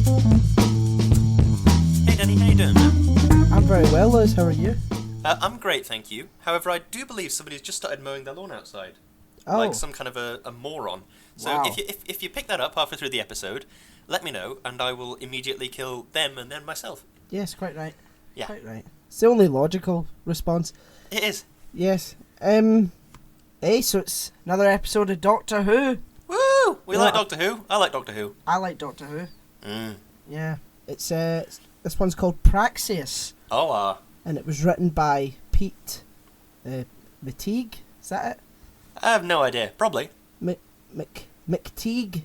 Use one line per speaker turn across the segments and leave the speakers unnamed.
Hey Danny, how you doing, man?
I'm very well, Liz. How are you?
I'm great, thank you. However, I do believe somebody's just started mowing their lawn outside.
Oh.
Like some kind of a moron. So
Wow.
if you pick that up halfway through the episode, let me know, and I will immediately kill them and then myself.
Yes, quite right.
Yeah.
Quite right. It's the only logical response.
It is.
Yes. Hey, so it's another episode of Doctor Who.
Woo! We like
Yeah.
Doctor Who. I like Doctor Who.
I like Doctor Who.
Mm.
Yeah. It's this one's called Praxeus,
Oh,
and it was written by Pete McTeague. Is that it?
I have no idea. Probably.
McTeague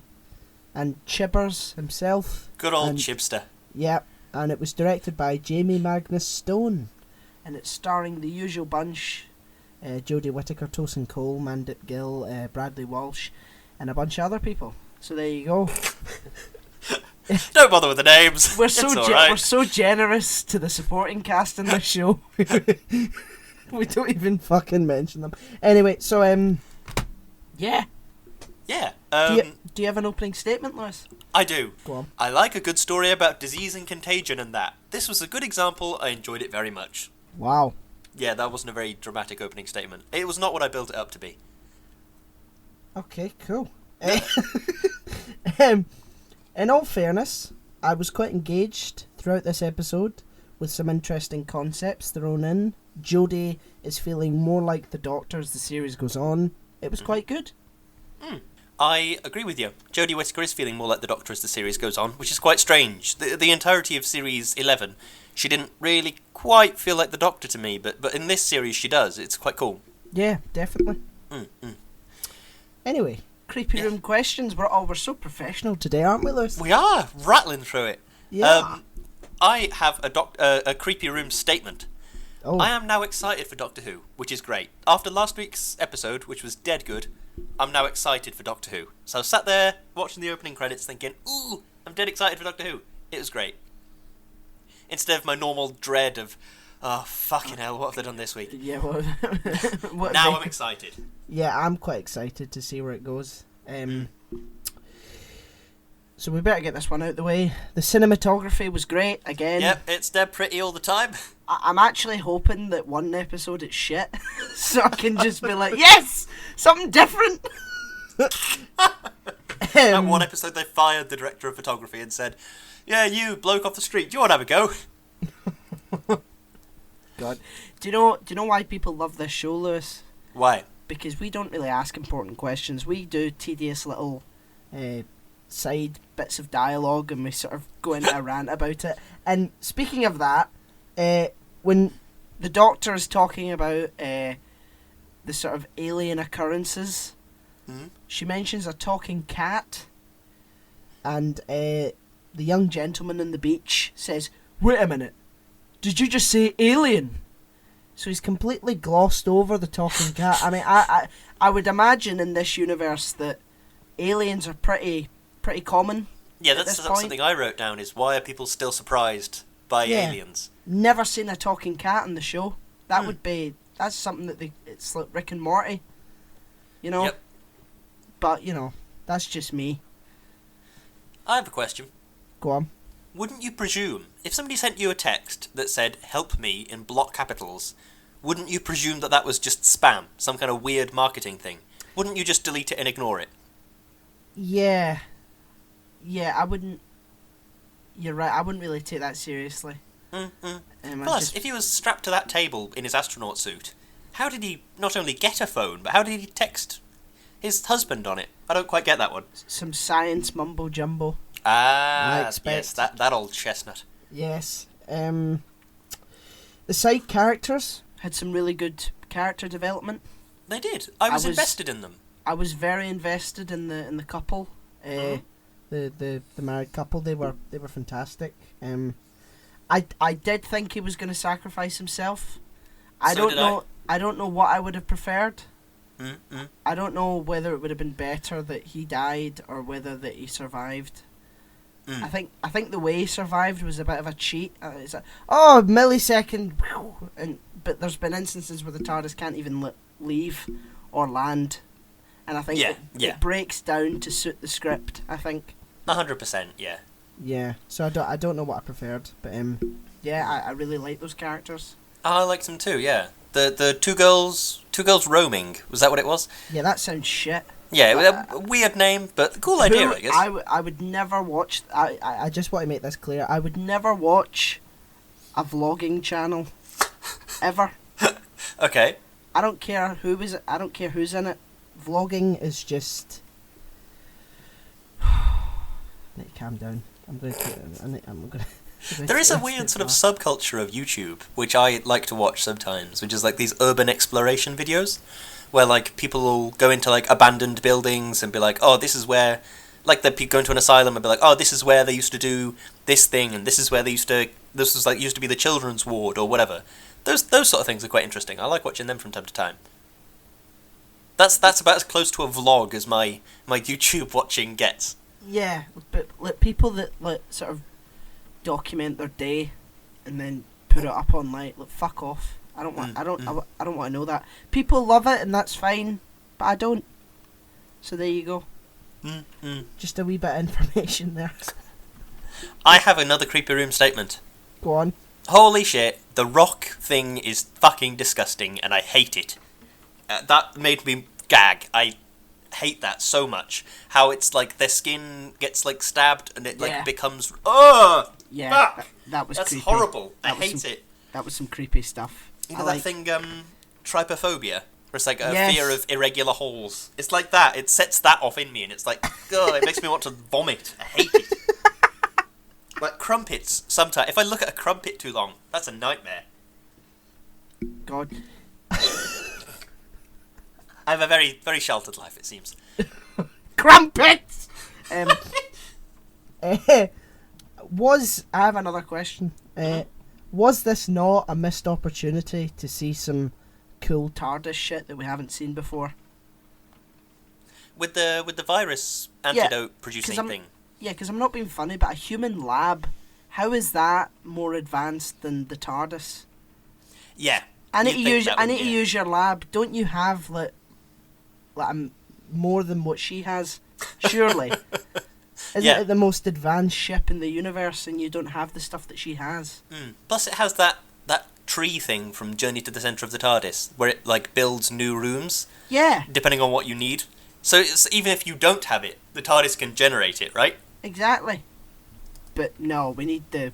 and Chibbers himself.
Good old
And-
Chibster.
Yep. And it was directed by Jamie Magnus Stone, and it's starring the usual bunch: Jodie Whittaker, Tosin Cole, Mandip Gill, Bradley Walsh, and a bunch of other people. So there you go.
Don't bother with the names.
We're
It's
so
alright.
we're so generous to the supporting cast in this show. We don't even fucking mention them. Anyway, so yeah.
Yeah.
Do you have an opening statement, Lewis?
I do.
Go on.
I like a good story about disease and contagion and that. This was a good example. I enjoyed it very much.
Wow.
Yeah, that wasn't a very dramatic opening statement. It was not what I built it up to be.
Okay, cool. In all fairness, I was quite engaged throughout this episode with some interesting concepts thrown in. Jodie is feeling more like the Doctor as the series goes on. It was quite good.
I agree with you. Jodie Whittaker is feeling more like the Doctor as the series goes on, which is quite strange. The entirety of Series 11, she didn't really quite feel like the Doctor to me, but in this series she does. It's quite cool.
Yeah, definitely.
Mm.
Anyway, creepy room questions. We're so professional today, aren't we, Lewis?
We are rattling through it.
Yeah.
I have a creepy room statement.
Oh.
I am now excited for Doctor Who, which is great. After last week's episode, which was dead good, I'm now excited for Doctor Who. So I sat there watching the opening credits thinking, ooh, I'm dead excited for Doctor Who. It was great. Instead of my normal dread of, oh, fucking hell, what have they done this week?
Yeah, what
Now I'm excited.
Yeah, I'm quite excited to see where it goes. So we better get this one out the way. The cinematography was great again.
Yep, it's dead pretty all the time.
I'm actually hoping that one episode it's shit, so I can just be like, yes, something different.
That one episode they fired the director of photography and said, yeah, you bloke off the street, do you want to have a go?
God, do you know why people love this show, Lewis?
Why?
Because we don't really ask important questions. We do tedious little side bits of dialogue, and we sort of go into a rant about it. And speaking of that, when the Doctor is talking about the sort of alien occurrences, she mentions a talking cat, and the young gentleman on the beach says, "Wait a minute, did you just say alien?" So he's completely glossed over the talking cat. I mean, I would imagine in this universe that aliens are pretty common.
Yeah,
at
that's
this point.
something I wrote down, is why are people still surprised by aliens?
Never seen a talking cat in the show. That's something that it's like Rick and Morty, you know.
Yep.
But that's just me.
I have a question.
Go on.
Wouldn't you presume, if somebody sent you a text that said, help me, in block capitals, wouldn't you presume that was just spam, some kind of weird marketing thing? Wouldn't you just delete it and ignore it?
Yeah, I wouldn't. You're right, I wouldn't really take that seriously.
Plus, if he was strapped to that table in his astronaut suit, how did he not only get a phone, but how did he text his husband on it? I don't quite get that one.
Some science mumbo jumbo.
Ah,
expect.
yes, that old chestnut.
Yes. The side characters had some really good character development.
They did. I was invested in them.
I was very invested in the couple. The married couple. They were fantastic. I did think he was going to sacrifice himself. I don't know what I would have preferred. I don't know whether it would have been better that he died or whether that he survived. I think the way he survived was a bit of a cheat. It's a millisecond, but there's been instances where the TARDIS can't even leave or land, and I think it breaks down to suit the script. I think
100%, yeah.
Yeah, so I don't know what I preferred, but yeah, I really like those characters.
I liked them too. Yeah, the two girls roaming. Was that what it was?
Yeah, that sounds shit.
Yeah, a weird name, but cool idea, I guess.
I would never watch. I just want to make this clear. I would never watch a vlogging channel ever.
Okay.
I don't care who is it. I don't care who's in it. Vlogging is just. I need to calm down. I'm going to.
There is a weird sort of subculture of YouTube, which I like to watch sometimes, which is like these urban exploration videos, where like people will go into like abandoned buildings and be like, oh, this is where, like they go into an asylum and be like, oh, this is where they used to do this thing, and this is where this was like used to be the children's ward or whatever. Those sort of things are quite interesting. I like watching them from time to time. That's about as close to a vlog as my YouTube watching gets.
Yeah, but like people that like sort of document their day and then put it up online, like fuck off. I don't want to know that. People love it and that's fine, but I don't. So there you go. Just a wee bit of information there.
I have another creepy room statement.
Go on.
Holy shit, the rock thing is fucking disgusting and I hate it. That made me gag. I hate that so much. How it's like their skin gets like stabbed and it like becomes
yeah, that was
that's
creepy.
Horrible. I hate it.
That was some creepy stuff.
You know that thing trypophobia, where it's like a fear of irregular holes. It's like that. It sets that off in me and it's like, ugh, it makes me want to vomit. I hate it. Like crumpets sometimes. If I look at a crumpet too long, that's a nightmare.
God.
I have a very, very sheltered life, it seems.
Crumpets! I have another question. Was this not a missed opportunity to see some cool TARDIS shit that we haven't seen before?
With the virus antidote producing thing.
Yeah, because I'm not being funny, but a human lab, how is that more advanced than the TARDIS?
Yeah.
I need to use your lab. Don't you have like more than what she has? Surely. Isn't it the most advanced ship in the universe, and you don't have the stuff that she has?
Plus, it has that tree thing from Journey to the Centre of the TARDIS, where it like builds new rooms.
Yeah.
Depending on what you need. So even if you don't have it, the TARDIS can generate it, right?
Exactly. But no, we need the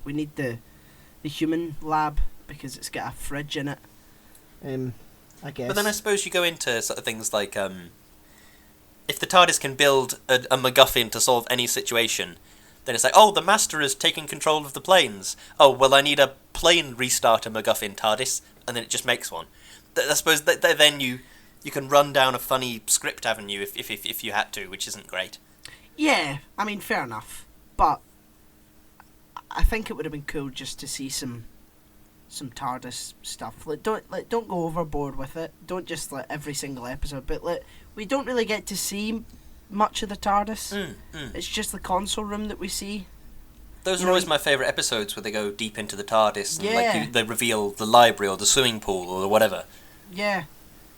human lab because it's got a fridge in it. I guess.
But then I suppose you go into sort of things like if the TARDIS can build a MacGuffin to solve any situation, then it's like, oh, the Master is taking control of the planes. Oh, well, I need a plane restarter MacGuffin TARDIS, and then it just makes one. I suppose then you can run down a funny script avenue if you had to, which isn't great. Yeah,
I mean, fair enough. But I think it would have been cool just to see some TARDIS stuff. Don't go overboard with it. Don't just every single episode. But we don't really get to see much of the TARDIS. It's just the console room that we see.
Those are always my favourite episodes where they go deep into the TARDIS and they reveal the library or the swimming pool or whatever. Yeah,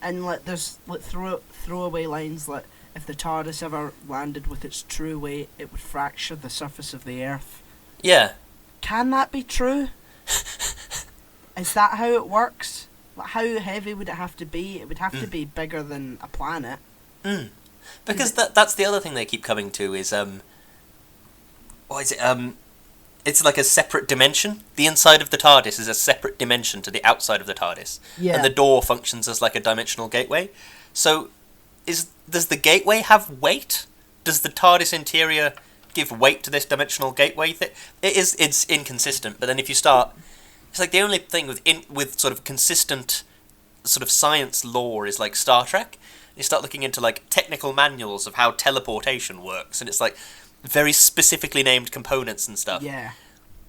and there's throwaway lines like, if the TARDIS ever landed with its true weight, it would fracture the surface of the Earth. Yeah. Can that be true? Is that how it works? How heavy would it have to be? It would have to be bigger than a planet. Because that's the other thing they keep coming to is what is it? It's like a separate dimension. The inside of the TARDIS is a separate dimension to the outside of the TARDIS. Yeah. And the door functions as like a dimensional gateway. So does the gateway have weight? Does the TARDIS interior give weight to this dimensional gateway thing? It's inconsistent, but then if you start, it's like the only thing with sort of consistent sort of science lore is like Star Trek. You start looking into like technical manuals of how teleportation works, and it's like very specifically named components and stuff. Yeah.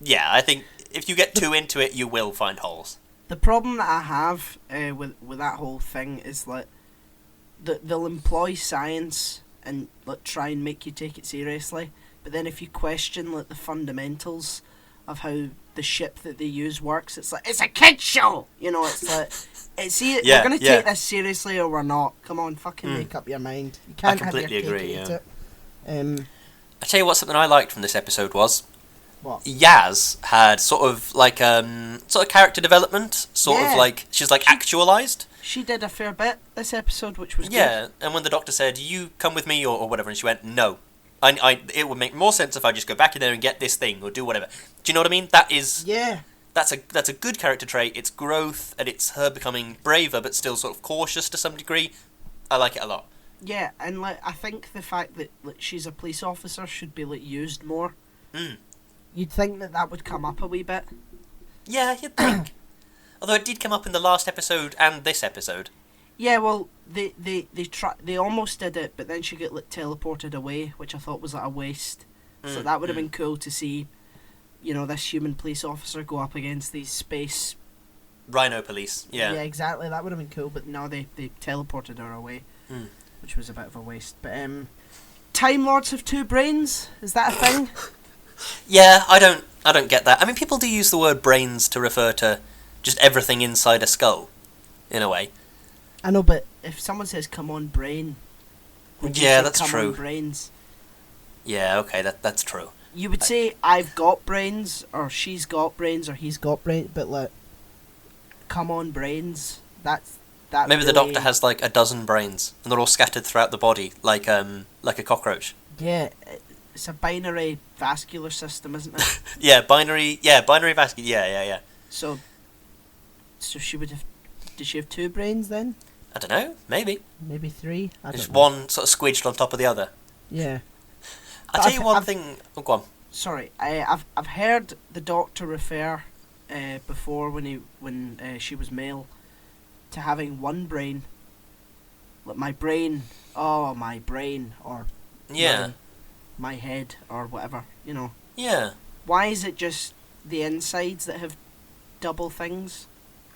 Yeah, I think if you get too into it, you will find holes. The problem that I have with that whole thing is they'll employ science and try and make you take it seriously, but then if you question the fundamentals of how the ship that they use works, it's like, it's a kid's show! You know, it's like, we're going to take this seriously or we're not. Come on, fucking make up your mind. You can't I completely
have your
agree,
cake and eat it.
I tell you what, something I liked from this episode was
What?
Yaz had sort of character development,
Yeah.
of like she's like actualized.
She did a fair bit this episode, which was
Yeah, and when the doctor said, "You come with me," or whatever, and she went, "No, it would make more sense if I just go back in there and get this thing or do whatever." Do you know what I mean? That is,
good. Yeah.
that's a good character trait. It's growth, and it's her becoming braver, but still sort of cautious to some degree. I like it a lot.
Yeah, and like I think the fact that she's a police officer should be like used more.
Mm.
You'd think that would come up a wee bit.
Yeah, you'd think. Although it did come up in the last episode and this episode.
Yeah, well, they almost did it, but then she got like teleported away, which I thought was like a waste. So that would have been cool to see, you know, this human police officer go up against these space
Rhino police. Yeah.
Yeah, exactly. That would have been cool, but no, they teleported her away, which was a bit of a waste. But Time Lords have two brains. Is that a thing?
Yeah, I don't get that. I mean, people do use the word brains to refer to just everything inside a skull, in a way.
I know, but if someone says "come on, brain," would you
Yeah,
say,
that's
"Come
true.
on, brains"?
Yeah, okay, that's true.
You would say "I've got brains," or "she's got brains," or "he's got brains," but like, "Come on, brains." That.
Maybe the
really-
doctor has like a dozen brains, and they're all scattered throughout the body, like a cockroach.
Yeah, it's a binary vascular system, isn't it?
binary vascular. Yeah.
So she would have. Did she have two brains then?
I don't know, maybe.
Maybe three. I
Just
don't know.
one sort of squidged on top of the other.
Yeah.
I'll tell you one thing. Oh, go on.
Sorry, I've heard the doctor refer before when she was male to having one brain. Like my brain, or
Yeah.
my head or whatever, you know.
Yeah.
Why is it just the insides that have double things?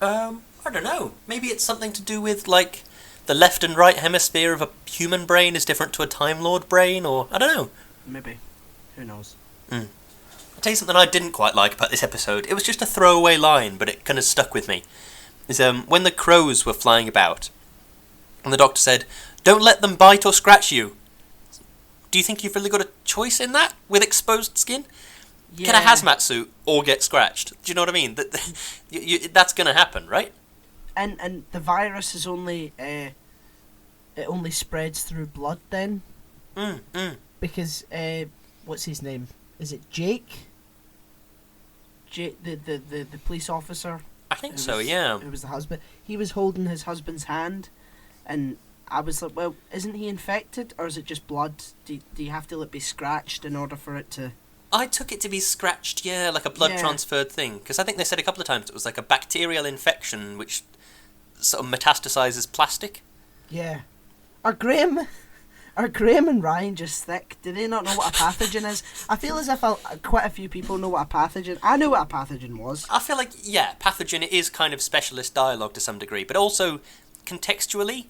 I don't know. Maybe it's something to do with like the left and right hemisphere of a human brain is different to a Time Lord brain, or I don't know.
Maybe. Who knows?
I'll tell you something I didn't quite like about this episode. It was just a throwaway line, but it kind of stuck with me. Is when the crows were flying about, and the doctor said, "Don't let them bite or scratch you." Do you think you've really got a choice in that with exposed skin?
Yeah.
Get a hazmat suit or get scratched. Do you know what I mean? That's going to happen, right?
And the virus is only it only spreads through blood then. Because what's his name? Is it Jake? Jake, the police officer.
I think so. Yeah.
Who was the husband? He was holding his husband's hand, and I was like, well, isn't he infected, or is it just blood? Do you have to be scratched in order for it to?
I took it to be scratched, yeah, like a blood
Yeah.
transferred thing. Because I think they said a couple of times it was like a bacterial infection which sort of metastasizes plastic.
Yeah. Are Graham and Ryan just thick? Do they not know what a pathogen is? I feel as if quite a few people know what a pathogen. I knew what a pathogen was.
I feel like, yeah, pathogen is kind of specialist dialogue to some degree, but also contextually,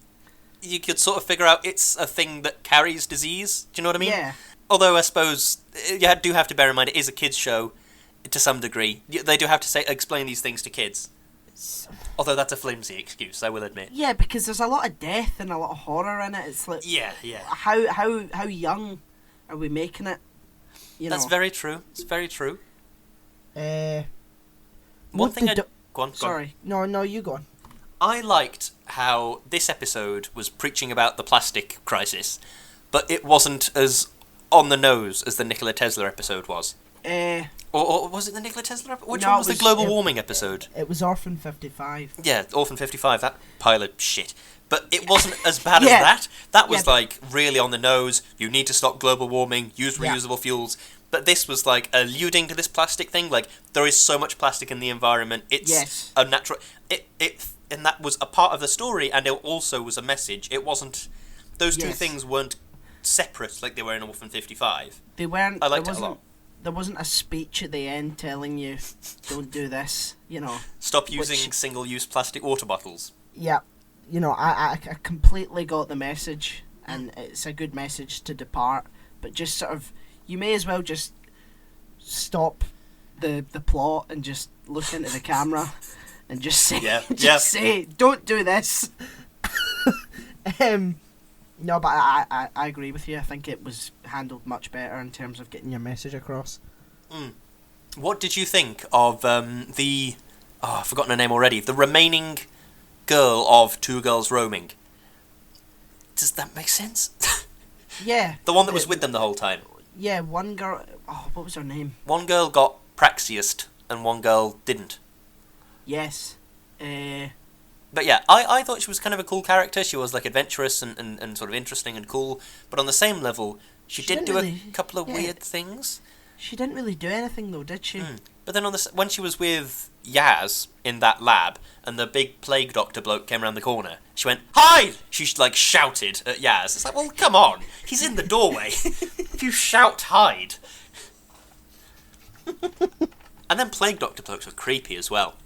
you could sort of figure out it's a thing that carries disease. Do you know what I mean?
Yeah.
Although I suppose you do have to bear in mind it is a kids' show to some degree. They do have to explain these things to kids. Although that's a flimsy excuse, I will admit.
Yeah, because there's a lot of death and a lot of horror in it. It's like,
Yeah.
how young are we making it? You know.
That's very true. It's very true. One
what
thing
the
Go on.
Sorry. No, you go on.
I liked how this episode was preaching about the plastic crisis, but it wasn't as on the nose as the Nikola Tesla episode was. Or was it the Nikola Tesla episode? Which
No,
one was
it
the
was-
global
it-
warming episode?
It was Orphan 55.
Yeah, Orphan 55, that pile of shit. But it wasn't as bad
Yeah.
as that. That was
Yeah, but-
like really on the nose. You need to stop global warming, use
Yeah.
reusable fuels. But this was like alluding to this plastic thing. Like, there is so much plastic in the environment. It's
Yes.
a natural... And that was a part of the story, and it also was a message. It wasn't... Those two
Yes.
things weren't separate like they were in Orphan 55.
They weren't.
I liked
there
it a
wasn't,
lot.
There wasn't a speech at the end telling you, don't do this, you know.
Stop using
Which-
single-use plastic water bottles.
Yeah, you know, I completely got the message, and it's a good message to depart, but just sort of, you may as well just stop the plot and just look into the camera and just say, say, don't do this. No, but I agree with you. I think it was handled much better in terms of getting your message across.
What did you think of the... Oh, I've forgotten her name already. The remaining girl of Two Girls Roaming. Does that make sense?
Yeah.
The one that was with them the whole time.
Yeah, one girl... Oh, what was her name?
One girl got Praxeus and one girl didn't.
Yes.
But yeah, I thought she was kind of a cool character. She was like adventurous and sort of interesting and cool. But on the same level, she did do a couple of weird things.
She didn't really do anything though, did she?
But then when she was with Yaz in that lab, and the big plague doctor bloke came around the corner, she went, "Hide!" She like shouted at Yaz. It's like, well, come on, he's in the doorway. If you shout, hide. And then plague doctor blokes were creepy as well.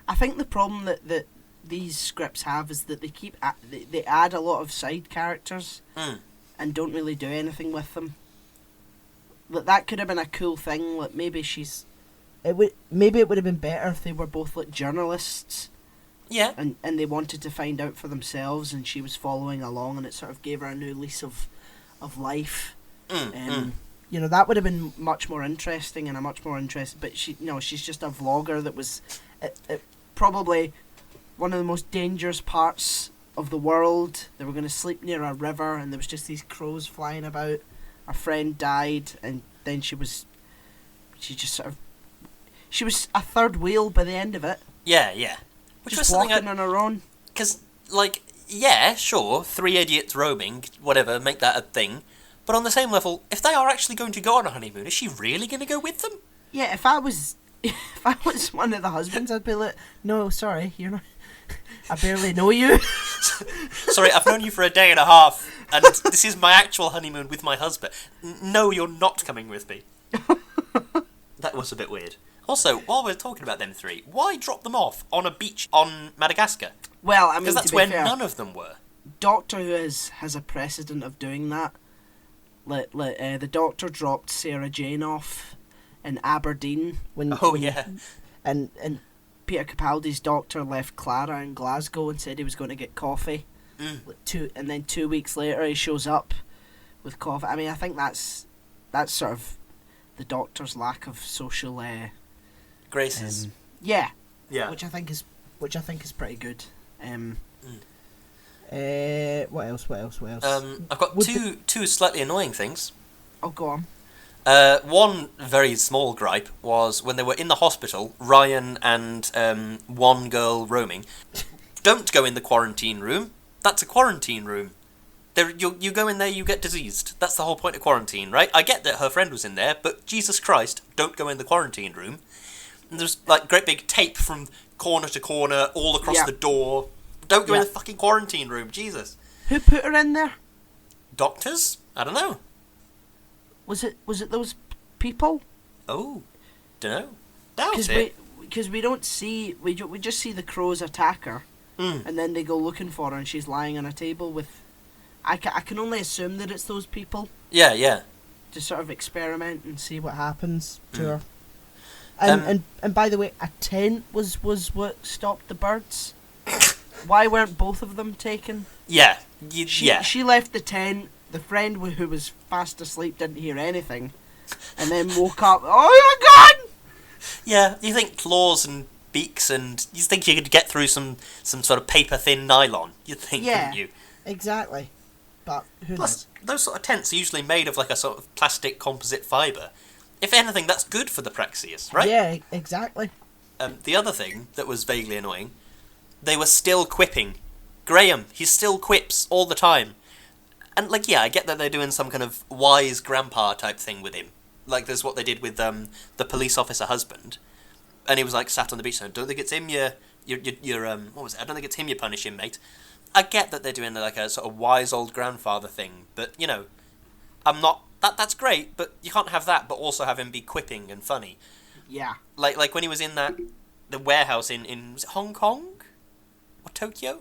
I think the problem that these scripts have is that they add a lot of side characters and don't really do anything with them. That could have been a cool thing. Like maybe it would have been better if they were both like journalists.
Yeah.
And they wanted to find out for themselves, and she was following along, and it sort of gave her a new lease of life. You know, that would have been much more interesting and a much more interesting. But she's just a vlogger that was probably one of the most dangerous parts of the world. They were going to sleep near a river, and there was just these crows flying about. Her friend died, and then she was a third wheel by the end of it.
Yeah, yeah. Which
just
was
walking on her own.
Because, like, yeah, sure, 3 idiots roaming, whatever, make that a thing. But on the same level, if they are actually going to go on a honeymoon, is she really going to go with them?
Yeah, if I was one of the husbands, I'd be like, no, sorry, you're not. I barely know you.
Sorry, I've known you for a day and a half, and this is my actual honeymoon with my husband. No, you're not coming with me. That was a bit weird. Also, while we're talking about them three, why drop them off on a beach on Madagascar?
Well, I mean,
because that's where none of them were.
Doctor Who has a precedent of doing that. The Doctor dropped Sarah Jane off in Aberdeen and Peter Capaldi's Doctor left Clara in Glasgow and said he was going to get coffee. And then 2 weeks later he shows up with coffee. I mean, I think that's sort of the Doctor's lack of social
graces.
Yeah.
Which
I think is pretty good. What else?
I've got two slightly annoying things.
Oh, go on.
One very small gripe was when they were in the hospital, Ryan and one girl roaming. Don't go in the quarantine room. That's a quarantine room. You go in there, you get diseased. That's the whole point of quarantine, right? I get that her friend was in there, but Jesus Christ, don't go in the quarantine room. And there's like great big tape from corner to corner, all across the door. Don't go in the fucking quarantine room, Jesus.
Who put her in there?
Doctors? I don't know.
Was it those people?
Oh, don't know. Doubt it.
Because we don't see we just see the crows attack her, and then they go looking for her, and she's lying on a table with. I can only assume that it's those people.
Yeah.
To sort of experiment and see what happens to her. And by the way, a tent was what stopped the birds. Why weren't both of them taken?
Yeah.
She left the tent. The friend who was fast asleep didn't hear anything, and then woke up. Oh my God!
Yeah, you think claws and beaks, and you think you could get through some sort of paper thin nylon? You'd think, wouldn't you?
Exactly. But who knows?
Those sort of tents are usually made of like a sort of plastic composite fibre. If anything, that's good for the Praxeus, right?
Yeah, exactly.
The other thing that was vaguely annoying, they were still quipping. Graham, he still quips all the time. And, like, yeah, I get that they're doing some kind of wise grandpa type thing with him. Like, there's what they did with the police officer husband. And he was, like, sat on the beach saying, don't think it's him you're what was it? I don't think it's him you're punishing, mate. I get that they're doing, like, a sort of wise old grandfather thing. But, you know, I'm not... That's great, but you can't have that, but also have him be quipping and funny.
Yeah.
Like when he was in the warehouse in was it Hong Kong? Or Tokyo?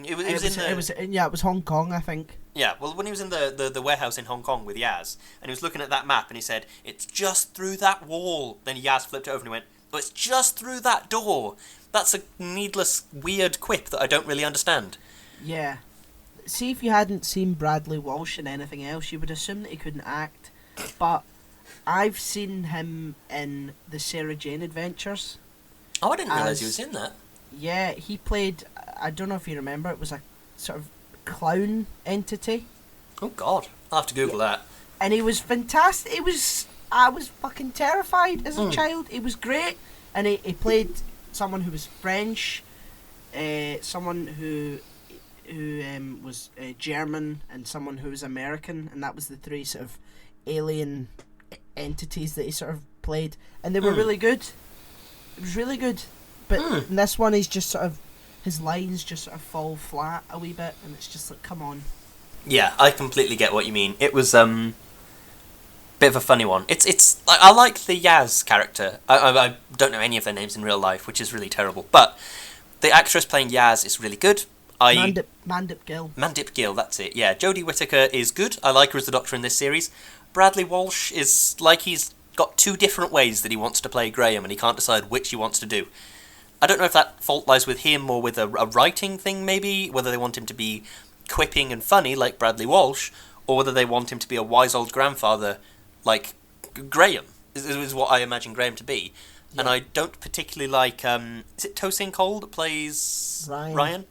It
was Hong Kong, I think.
Yeah, well, when he was in the warehouse in Hong Kong with Yaz, and he was looking at that map, and he said, it's just through that wall. Then Yaz flipped it over and he went, oh, it's just through that door. That's a needless, weird quip that I don't really understand.
Yeah. See, if you hadn't seen Bradley Walsh in anything else, you would assume that he couldn't act. But I've seen him in the Sarah Jane Adventures.
Oh, I didn't realise he was in that.
Yeah, he played, I don't know if you remember, it was a sort of clown entity.
Oh, God. I'll have to Google that.
And he was fantastic. I was fucking terrified as a child. He was great. And he played someone who was French, someone who was German, and someone who was American. And that was the three sort of alien entities that he sort of played. And they were really good. It was really good. But in this one, he's just sort of, his lines just sort of fall flat a wee bit. And it's just like, come on.
Yeah, I completely get what you mean. It was bit of a funny one. It's I like the Yaz character. I don't know any of their names in real life, which is really terrible. But the actress playing Yaz is really good.
Mandip Gill.
Mandip Gill, that's it. Yeah, Jodie Whittaker is good. I like her as the Doctor in this series. Bradley Walsh is like he's got two different ways that he wants to play Graham, and he can't decide which he wants to do. I don't know if that fault lies with him or with a writing thing, maybe, whether they want him to be quipping and funny like Bradley Walsh, or whether they want him to be a wise old grandfather like Graham, is what I imagine Graham to be. Yeah. And I don't particularly like, is it Tosin Cole that plays Ryan?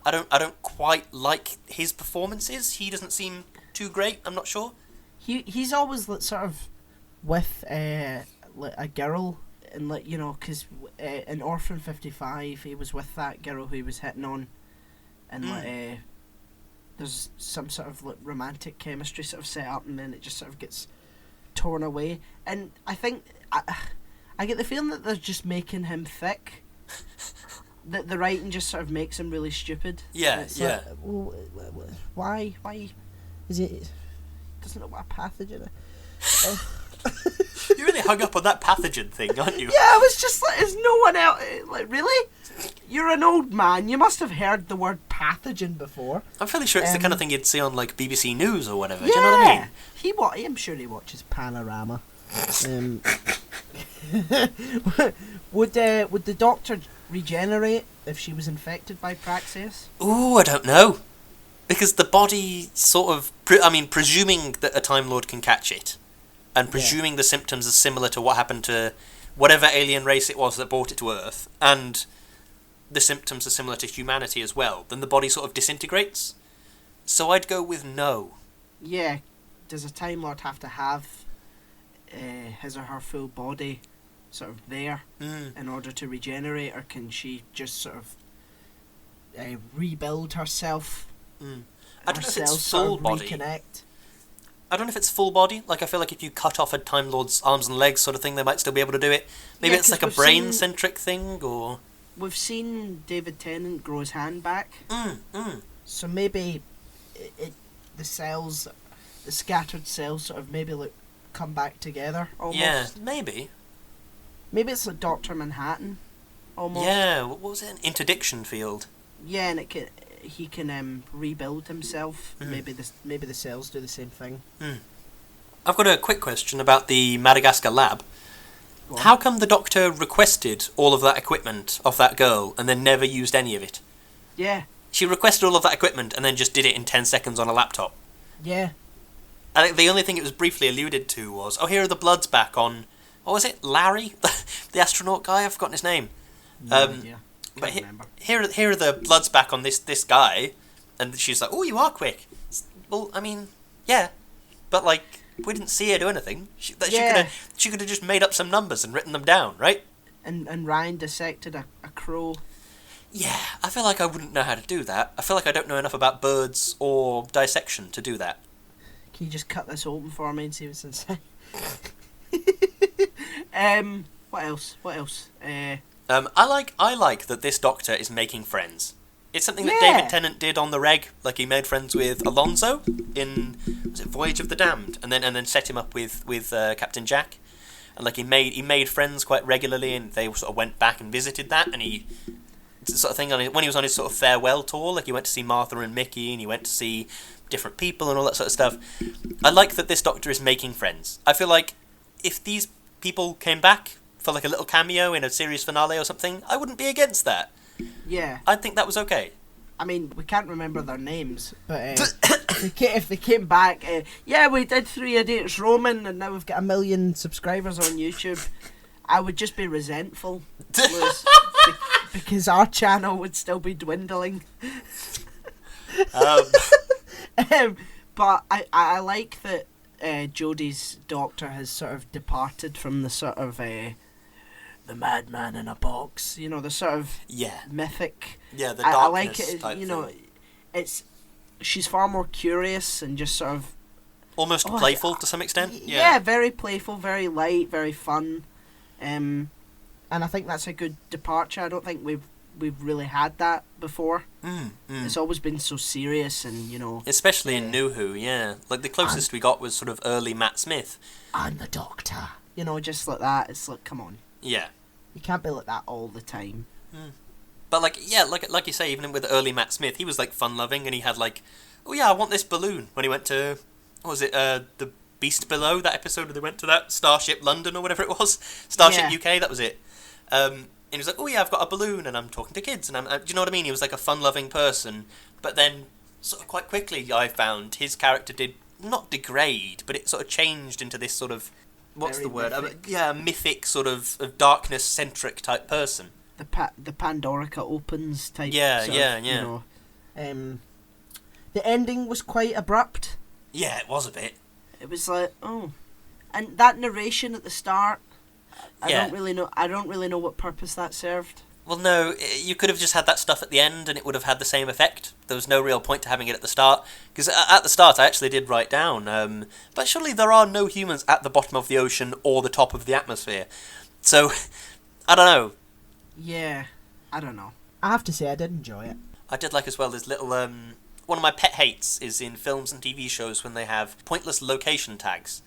I don't quite like his performances. He doesn't seem too great, I'm not sure.
He's always sort of with like a girl, and like, you know, because in Orphan 55 he was with that girl who he was hitting on, and like there's some sort of like romantic chemistry sort of set up, and then it just sort of gets torn away. And I think I get the feeling that they're just making him thick. That the writing just sort of makes him really stupid.
Yeah, yeah.
Like, well, why is it? Doesn't know what a pathogen is.
You're really hung up on that pathogen thing, aren't you?
Yeah, I was just like, is no one else like, really? You're an old man. You must have heard the word pathogen before.
I'm fairly sure it's the kind of thing you'd see on like BBC News or whatever. Yeah, do you know what I mean?
I'm sure he watches Panorama. Would the Doctor regenerate if she was infected by Praxeus?
Ooh, I don't know. Because the body sort of... presuming that a Time Lord can catch it, and presuming the symptoms are similar to what happened to whatever alien race it was that brought it to Earth, and the symptoms are similar to humanity as well, then the body sort of disintegrates. So I'd go with no.
Yeah. Does a Time Lord have to have his or her full body sort of there in order to regenerate, or can she just sort of rebuild herself?
I don't know if it's full body.
Reconnect?
I don't know if it's full body. Like, I feel like if you cut off a Time Lord's arms and legs sort of thing, they might still be able to do it. Maybe it's like a brain-centric thing, or...
We've seen David Tennant grow his hand back. So maybe the cells, the scattered cells sort of maybe like come back together almost.
Yeah, maybe.
Maybe it's like Dr. Manhattan, almost.
Yeah, what was it? An interdiction field.
Yeah, and he can rebuild himself. Maybe the cells do the same thing.
I've got a quick question about the Madagascar lab. How come the Doctor requested all of that equipment off that girl and then never used any of it?
Yeah.
She requested all of that equipment and then just did it in 10 seconds on a laptop.
Yeah.
I think the only thing it was briefly alluded to was, here are the bloods back on... What was it? Larry? The astronaut guy? I've forgotten his name.
No idea.
But here are the bloods back on this guy, and she's like, "Oh, you are quick." Well, I mean, yeah, but like we didn't see her do anything. She could have just made up some numbers and written them down, right?
And Ryan dissected a crow.
Yeah, I feel like I wouldn't know how to do that. I feel like I don't know enough about birds or dissection to do that.
Can you just cut this open for me and see what's inside? What else?
I like that this Doctor is making friends. It's something that David Tennant did on the reg. Like, he made friends with Alonso in, was it Voyage of the Damned, and then set him up with Captain Jack. And like he made friends quite regularly, and they sort of went back and visited that. And he sort of thing when he was on his sort of farewell tour, like he went to see Martha and Mickey, and he went to see different people and all that sort of stuff. I like that this Doctor is making friends. I feel like if these people came back for like a little cameo in a series finale or something, I wouldn't be against that.
Yeah.
I'd think that was okay.
I mean, we can't remember their names, but if they came back, yeah, we did 3 Idiots Roman, and now we've got 1 million subscribers on YouTube, I would just be resentful, Lewis, because our channel would still be dwindling. But I like that Jodie's doctor has sort of departed from the sort of the madman in a box, you know, the sort of mythic.
Yeah, the
I like
darkness
it.
type
You know,
thing.
she's far more curious and just sort of
Almost playful to some extent.
Yeah, very playful, very light, very fun, and I think that's a good departure. I don't think we've really had that before. It's always been so serious, and you know,
especially in New Who, yeah. Like the closest we got was sort of early Matt Smith.
I'm the Doctor. You know, just like that. It's like, come on.
Yeah.
You can't be like that all the time.
But like you say, even with early Matt Smith, he was like fun-loving, and he had like, oh yeah, I want this balloon. When he went to, what was it, the Beast Below, that episode where they went to that Starship London or whatever it was, Starship UK, that was it. And he was like, oh yeah, I've got a balloon, and I'm talking to kids, and do you know what I mean? He was like a fun-loving person, but then sort of quite quickly I found his character did not degrade, but it sort of changed into this sort of, what's
Very
the word?
mythic.
Mythic sort of darkness-centric type person.
The Pandorica opens type.
Yeah.
You know, the ending was quite abrupt.
Yeah, it was a bit.
It was like, oh, and that narration at the start. I
Yeah.
don't really know what purpose that served.
Well, no, you could have just had that stuff at the end and it would have had the same effect. There was no real point to having it at the start. Because at the start I actually did write down, but surely there are no humans at the bottom of the ocean or the top of the atmosphere. So, I don't know.
Yeah, I don't know. I have to say, I did enjoy it.
I did like as well this little, one of my pet hates is in films and TV shows when they have pointless location tags.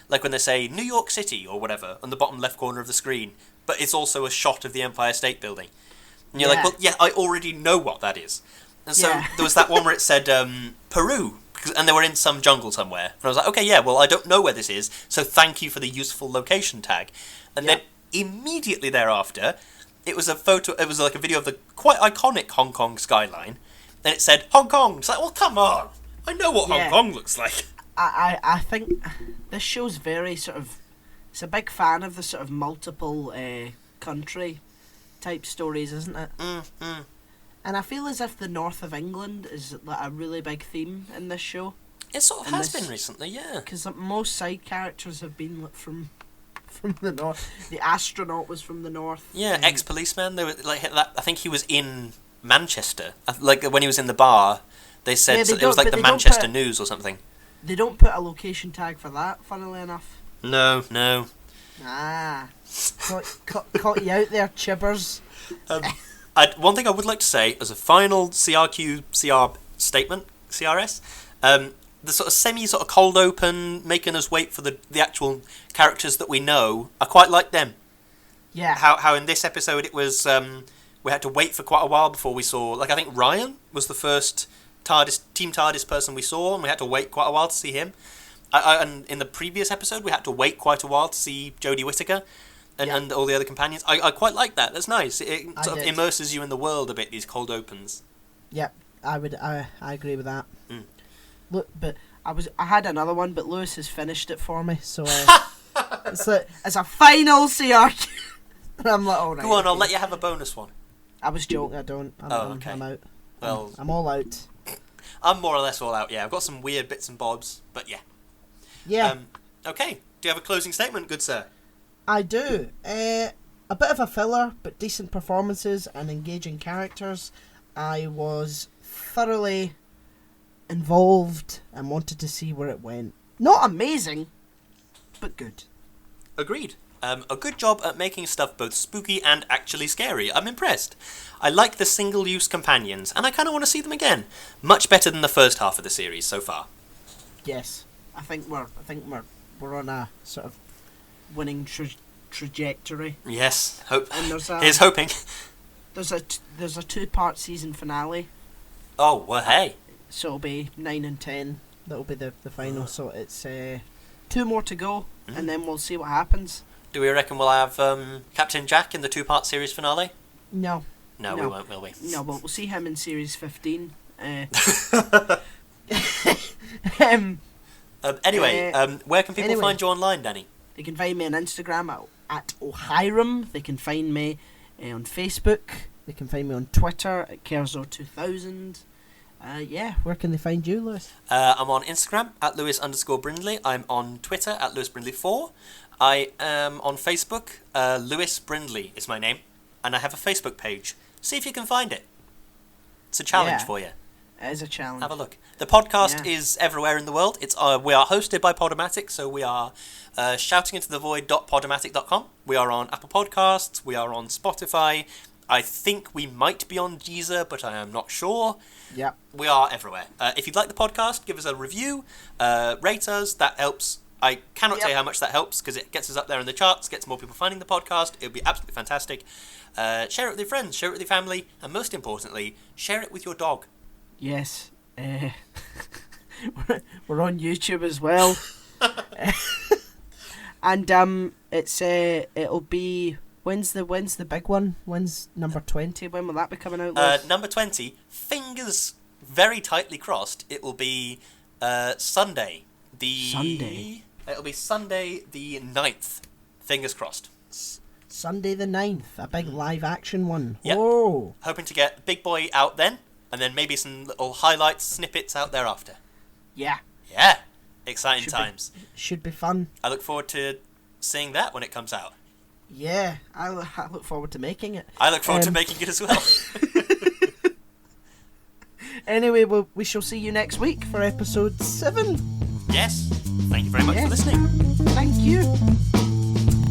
Like when they say New York City or whatever on the bottom left corner of the screen, but it's also a shot of the Empire State Building. And you're like, well, yeah, I already know what that is. And so there was that one where it said Peru, and they were in some jungle somewhere. And I was like, okay, yeah, well, I don't know where this is, so thank you for the useful location tag. And then immediately thereafter, it was a photo, it was like a video of the quite iconic Hong Kong skyline, and it said Hong Kong. It's like, well, come on, I know what Hong Kong looks like.
I think this show's very sort of, it's a big fan of the sort of multiple country type stories, isn't it? And I feel as if the north of England is like a really big theme in this show.
It sort of has been recently, yeah.
Because most side characters have been like, from the north. The astronaut was from the north.
Yeah, ex-policeman. They were like that. I think he was in Manchester. Like when he was in the bar, they said it was like the Manchester News or something.
They don't put a location tag for that, funnily enough.
No.
Caught you out there, chibbers.
One thing I would like to say as a final CR statement, CRS, the sort of sort of cold open, making us wait for the actual characters that we know, I quite like them.
Yeah.
How in this episode it was, we had to wait for quite a while before we saw, like I think Ryan was the first Team TARDIS person we saw, and we had to wait quite a while to see him. And in the previous episode, we had to wait quite a while to see Jodie Whittaker and all the other companions. I quite like that. That's nice. It sort of immerses you in the world a bit, these cold opens. Yep,
I agree with that. Look, but I had another one, but Lewis has finished it for me, so it's a final CRQ. And I'm like, all right.
Go on, I'll let you have a bonus one.
I was joking. I don't.
Okay.
I'm out.
Well,
I'm all out.
I'm more or less all out. Yeah, I've got some weird bits and bobs, but yeah.
Yeah.
Okay. Do you have a closing statement, good sir?
I do. A bit of a filler, but decent performances and engaging characters. I was thoroughly involved and wanted to see where it went. Not amazing, but good.
Agreed. A good job at making stuff both spooky and actually scary. I'm impressed. I like the single-use companions, and I kind of want to see them again. Much better than the first half of the series so far.
Yes, I think we're on a sort of winning trajectory.
Yes,
And
here's hoping.
There's a 2-part season finale.
Oh well, hey.
So it'll be 9 and 10. That'll be the final. So it's 2 more to go, and then we'll see what happens.
Do we reckon we'll have Captain Jack in the 2-part series finale?
No.
No, we won't, will we?
No, but we'll see him in series 15.
Anyway, where can people find you online, Danny?
They can find me on Instagram at O'Hiram. They can find me on Facebook. They can find me on Twitter at Kerzo2000. Where can they find you, Lewis?
I'm on Instagram at Lewis_Brindley. I'm on Twitter at LewisBrindley4. I am on Facebook. Lewis Brindley is my name. And I have a Facebook page. See if you can find it. It's a challenge for you.
It is a challenge.
Have a look. The podcast is everywhere in the world. It's we are hosted by Podomatic, so we are shoutingintothevoid.podomatic.com. We are on Apple Podcasts. We are on Spotify. I think we might be on Deezer, but I am not sure.
Yeah.
We are everywhere. If you'd like the podcast, give us a review, rate us. That helps. I cannot tell you how much that helps because it gets us up there in the charts, gets more people finding the podcast. It would be absolutely fantastic. Share it with your friends, share it with your family, and most importantly, share it with your dog.
Yes. We're on YouTube as well. And it'll be when's the big one? When's number 20? When will that be coming out?
Number 20, fingers very tightly crossed. It will be Sunday. It'll be Sunday the 9th. Fingers crossed.
Sunday the 9th, a big live action one.
Yep.
Whoa.
Hoping to get Big Boy out then, and then maybe some little highlights, snippets out thereafter.
Yeah.
Yeah. Exciting times.
Should be fun.
I look forward to seeing that when it comes out.
Yeah, I look forward to making it.
I look forward to making it as well.
Anyway, we shall see you next week for episode 7.
Yes. Thank you very much for listening.
Thank you.